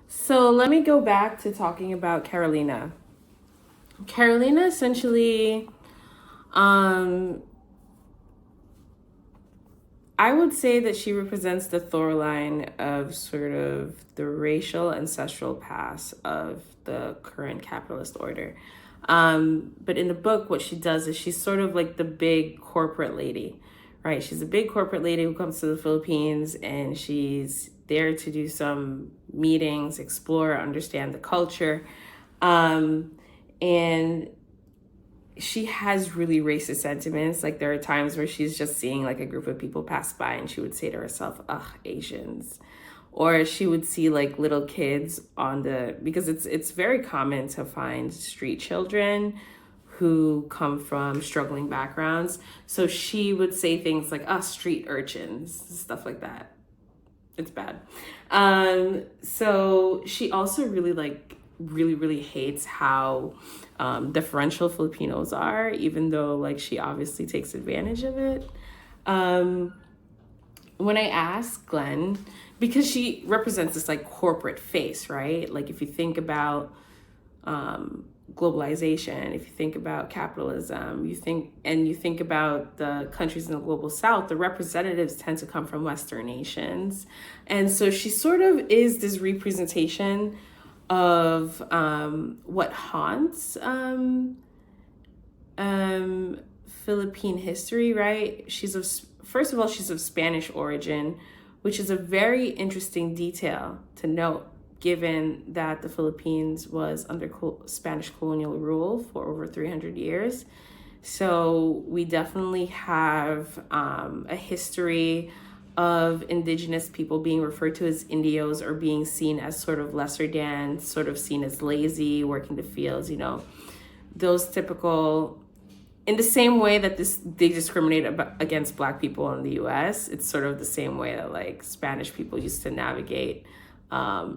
So let me go back to talking about Carolina. Carolina essentially, um, I would say that she represents the through line of sort of the racial ancestral past of the current capitalist order. But in the book, what she does is she's sort of like the big corporate lady, right? She's a big corporate lady who comes to the Philippines and she's there to do some meetings, explore, understand the culture. Um, and she has really racist sentiments. Like there are times where she's just seeing like a group of people pass by and she would say to herself, ugh, Asians. Or she would see like little kids on because it's very common to find street children who come from struggling backgrounds. So she would say things like, street urchins, stuff like that. It's bad. So she also really hates how differential Filipinos are, even though like she obviously takes advantage of it. When I asked Glenn, because she represents this like corporate face, right? Like if you think about globalization, if you think about capitalism, you think about the countries in the global south, the representatives tend to come from Western nations. And so she sort of is this representation of what haunts Philippine history, right? First of all, she's of Spanish origin, which is a very interesting detail to note, given that the Philippines was under Spanish colonial rule for over 300 years. So we definitely have a history of indigenous people being referred to as indios or being seen as sort of lesser than, sort of seen as lazy, working the fields, those typical, in the same way that they discriminate against Black people in the US, it's sort of the same way that like Spanish people used to navigate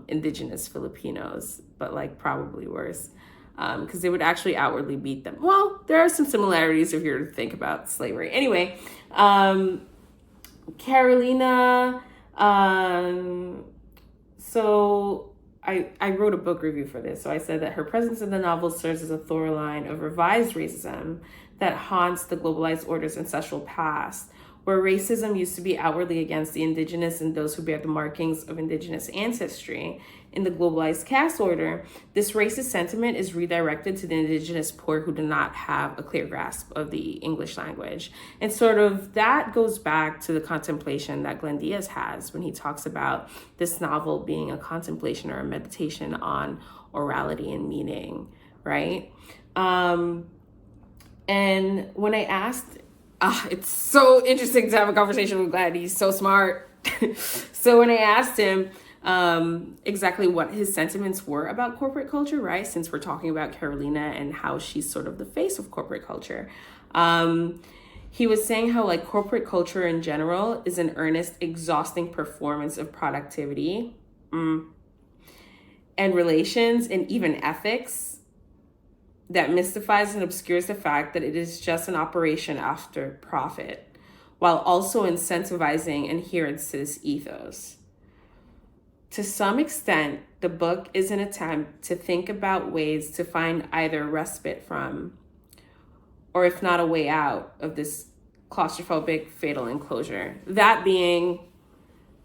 indigenous Filipinos, but like probably worse, because they would actually outwardly beat them. Well, there are some similarities if you're to think about slavery. Anyway, Carolina, so I wrote a book review for this. So I said that her presence in the novel serves as a through line of revised racism that haunts the globalized order's ancestral past, where racism used to be outwardly against the indigenous and those who bear the markings of indigenous ancestry. In the globalized caste order, this racist sentiment is redirected to the indigenous poor who do not have a clear grasp of the English language. And sort of that goes back to the contemplation that Glenn Diaz has when he talks about this novel being a contemplation or a meditation on orality and meaning, right? And when I asked, it's so interesting to have a conversation with Glenn. He's so smart. So when I asked him exactly what his sentiments were about corporate culture, right? Since we're talking about Carolina and how she's sort of the face of corporate culture. He was saying how like corporate culture in general is an earnest, exhausting performance of productivity and relations and even ethics that mystifies and obscures the fact that it is just an operation after profit, while also incentivizing adherence to this ethos. To some extent, the book is an attempt to think about ways to find either respite from, or if not a way out of this claustrophobic fatal enclosure, that being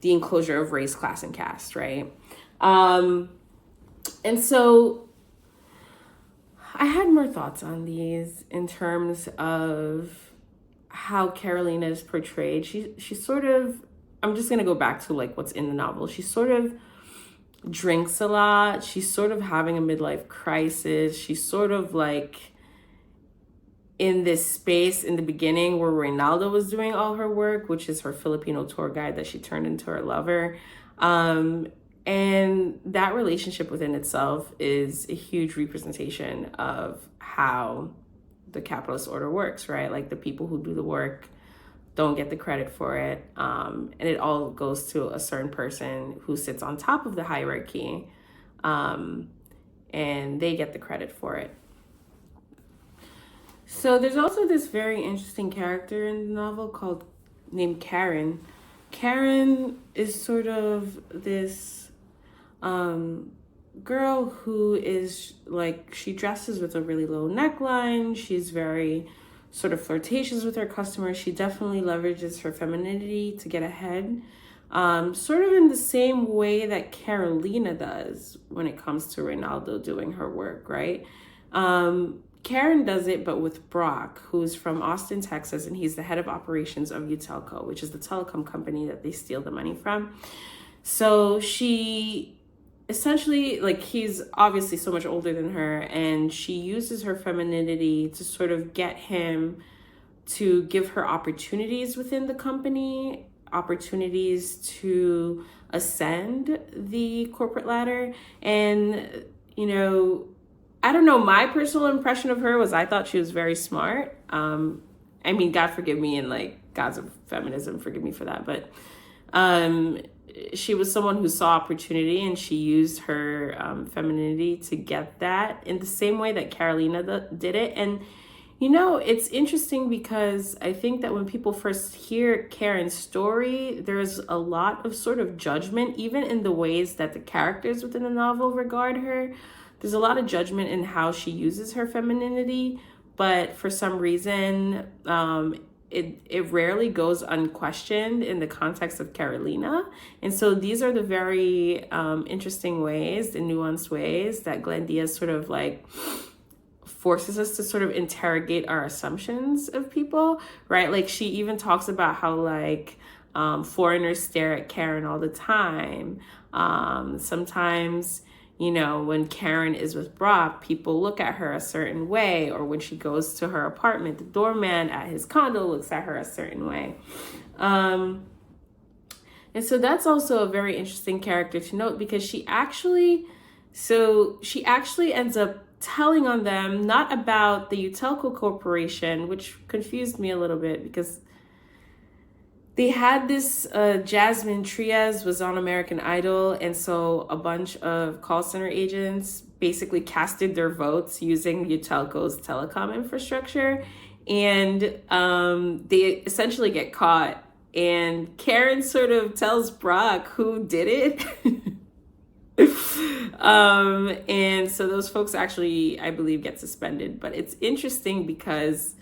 the enclosure of race, class, and caste, right? And so I had more thoughts on these in terms of how Carolina is portrayed. She sort of, I'm just going to go back to like what's in the novel. She sort of drinks a lot. She's sort of having a midlife crisis. She's sort of like in this space in the beginning where Reynaldo was doing all her work, which is her Filipino tour guide that she turned into her lover. And that relationship within itself is a huge representation of how the capitalist order works, right? Like the people who do the work don't get the credit for it. And it all goes to a certain person who sits on top of the hierarchy, and they get the credit for it. So there's also this very interesting character in the novel named Karen. Karen is sort of this girl who is like, she dresses with a really low neckline. She's very sort of flirtatious with her customers. She definitely leverages her femininity to get ahead. Sort of in the same way that Carolina does when it comes to Ronaldo doing her work, right? Karen does it, but with Brock, who's from Austin, Texas, and he's the head of operations of Utelco, which is the telecom company that they steal the money from. So she essentially, like, he's obviously so much older than her, and she uses her femininity to sort of get him to give her opportunities within the company, opportunities to ascend the corporate ladder. And, you know, I don't know, my personal impression of her was I thought she was very smart. I mean, God forgive me, and like gods of feminism, forgive me for that. But she was someone who saw opportunity, and she used her femininity to get that in the same way that Carolina did it. And, you know, it's interesting because I think that when people first hear Karen's story, there's a lot of sort of judgment, even in the ways that the characters within the novel regard her. There's a lot of judgment in how she uses her femininity, but for some reason, it rarely goes unquestioned in the context of Carolina. And so these are the very interesting ways, the nuanced ways that Glenn Diaz sort of like forces us to sort of interrogate our assumptions of people, right? Like, she even talks about how like foreigners stare at Karen all the time. Sometimes, you know, when Karen is with Brock, people look at her a certain way, or when she goes to her apartment, the doorman at his condo looks at her a certain way. And so that's also a very interesting character to note, because she actually ends up telling on them, not about the Utelco Corporation, which confused me a little bit, because they had this Jasmine Trias was on American Idol, and so a bunch of call center agents basically casted their votes using Utelco's telecom infrastructure, and they essentially get caught. And Karen sort of tells Brock who did it. And so those folks actually, I believe, get suspended. But it's interesting because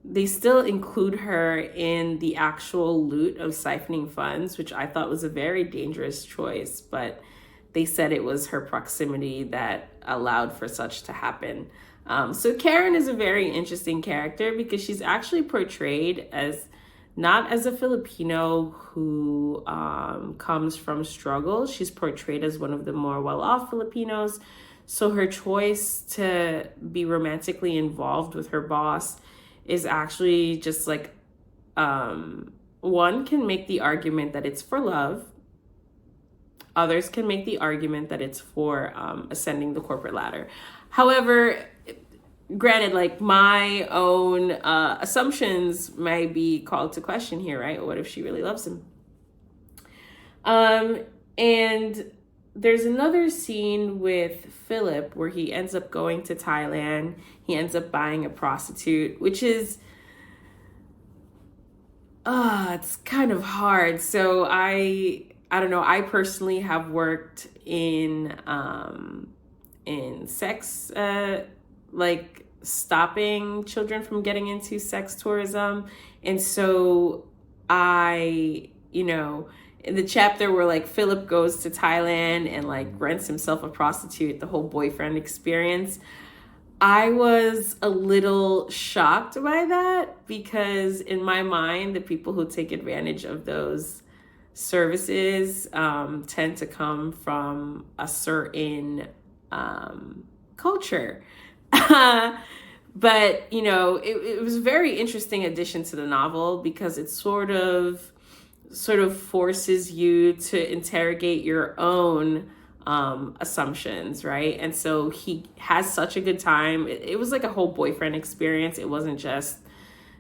they still include her in the actual loot of siphoning funds, which I thought was a very dangerous choice, but they said it was her proximity that allowed for such to happen. So Karen is a very interesting character because she's actually portrayed as not as a Filipino who comes from struggle. She's portrayed as one of the more well-off Filipinos. So her choice to be romantically involved with her boss is actually just like, one can make the argument that it's for love. Others can make the argument that it's for ascending the corporate ladder. However, granted, like, my own assumptions might be called to question here, right? What if she really loves him? And there's another scene with Philip where he ends up going to Thailand. He ends up buying a prostitute, which is, it's kind of hard. So I don't know. I personally have worked in sex, like stopping children from getting into sex tourism. And so in the chapter where like Philip goes to Thailand and like rents himself a prostitute, the whole boyfriend experience, I was a little shocked by that, because in my mind, the people who take advantage of those services tend to come from a certain culture. But, it was a very interesting addition to the novel, because it sort of forces you to interrogate your own assumptions, right? And so he has such a good time. It was like a whole boyfriend experience. It wasn't just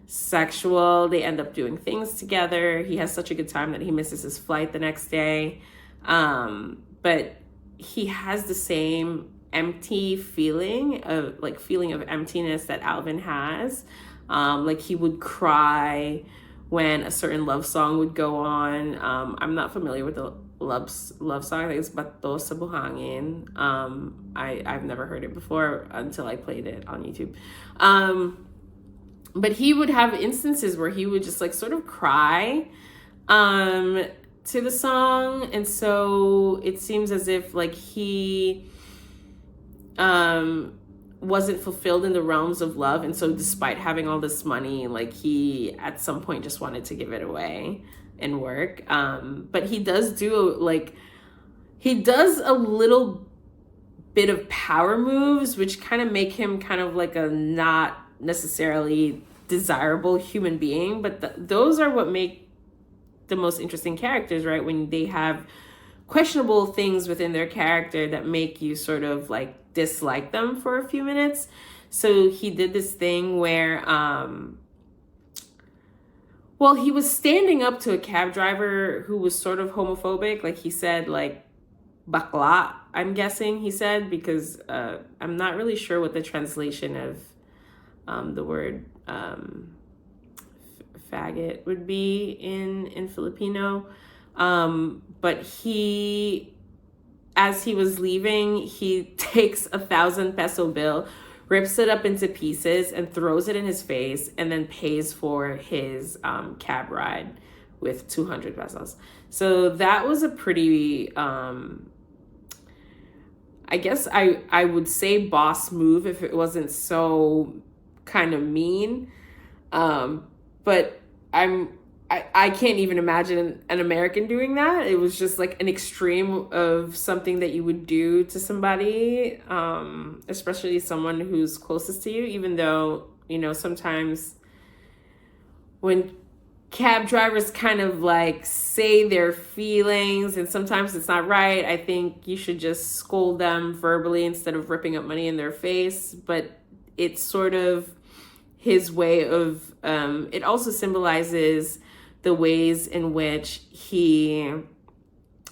sexual. They end up doing things together. He has such a good time that he misses his flight the next day. But he has the same empty feeling of emptiness that Alvin has. Like, he would cry when a certain love song would go on. I'm not familiar with love song. I think it's Bato sa Buhangin. I've never heard it before until I played it on YouTube. But he would have instances where he would just like sort of cry to the song, and so it seems as if like he wasn't fulfilled in the realms of love, and so despite having all this money, like he at some point just wanted to give it away and work. But he does a little bit of power moves, which kind of make him kind of like a not necessarily desirable human being, but those are what make the most interesting characters, right? When they have questionable things within their character that make you sort of like dislike them for a few minutes. So he did this thing where he was standing up to a cab driver who was sort of homophobic. Like he said like bakla, I'm guessing he said, because I'm not really sure what the translation of the word faggot would be in Filipino. But as he was leaving, he takes 1,000 peso bill, rips it up into pieces and throws it in his face, and then pays for his cab ride with 200 pesos. So that was a pretty, I guess I would say boss move if it wasn't so kind of mean. But I can't even imagine an American doing that. It was just like an extreme of something that you would do to somebody, especially someone who's closest to you, even though, sometimes when cab drivers kind of like say their feelings and sometimes it's not right, I think you should just scold them verbally instead of ripping up money in their face. But it's sort of his way of, it also symbolizes the ways in which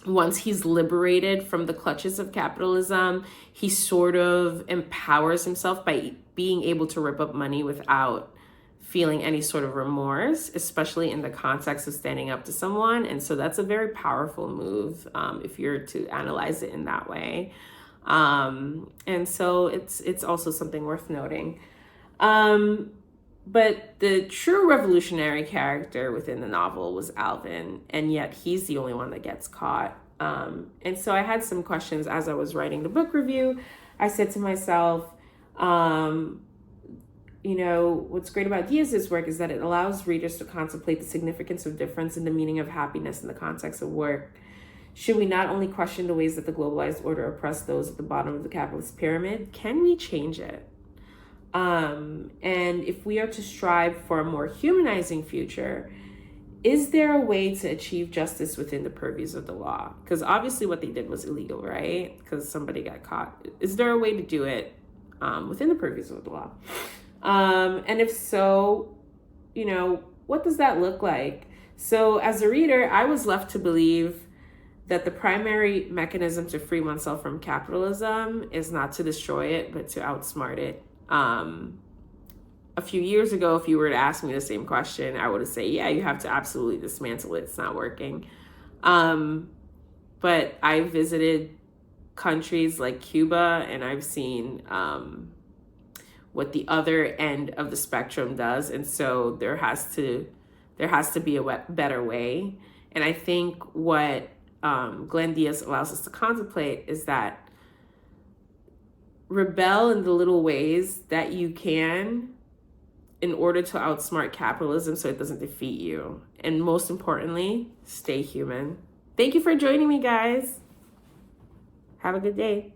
once he's liberated from the clutches of capitalism, he sort of empowers himself by being able to rip up money without feeling any sort of remorse, especially in the context of standing up to someone. And so that's a very powerful move, if you're to analyze it in that way. And so it's also something worth noting. But the true revolutionary character within the novel was Alvin, and yet he's the only one that gets caught. And so I had some questions as I was writing the book review. I said to myself, what's great about Diaz's work is that it allows readers to contemplate the significance of difference in the meaning of happiness in the context of work. Should we not only question the ways that the globalized order oppressed those at the bottom of the capitalist pyramid, can we change it? And if we are to strive for a more humanizing future, is there a way to achieve justice within the purviews of the law? Because obviously what they did was illegal, right? Because somebody got caught. Is there a way to do it within the purviews of the law? And if so, what does that look like? So as a reader, I was left to believe that the primary mechanism to free oneself from capitalism is not to destroy it, but to outsmart it. A few years ago, if you were to ask me the same question, I would have said, yeah, you have to absolutely dismantle it. It's not working. But I visited countries like Cuba, and I've seen what the other end of the spectrum does. And so there has to be a better way. And I think what Glenn Diaz allows us to contemplate is that rebel in the little ways that you can in order to outsmart capitalism so it doesn't defeat you. And most importantly, stay human. Thank you for joining me, guys. Have a good day.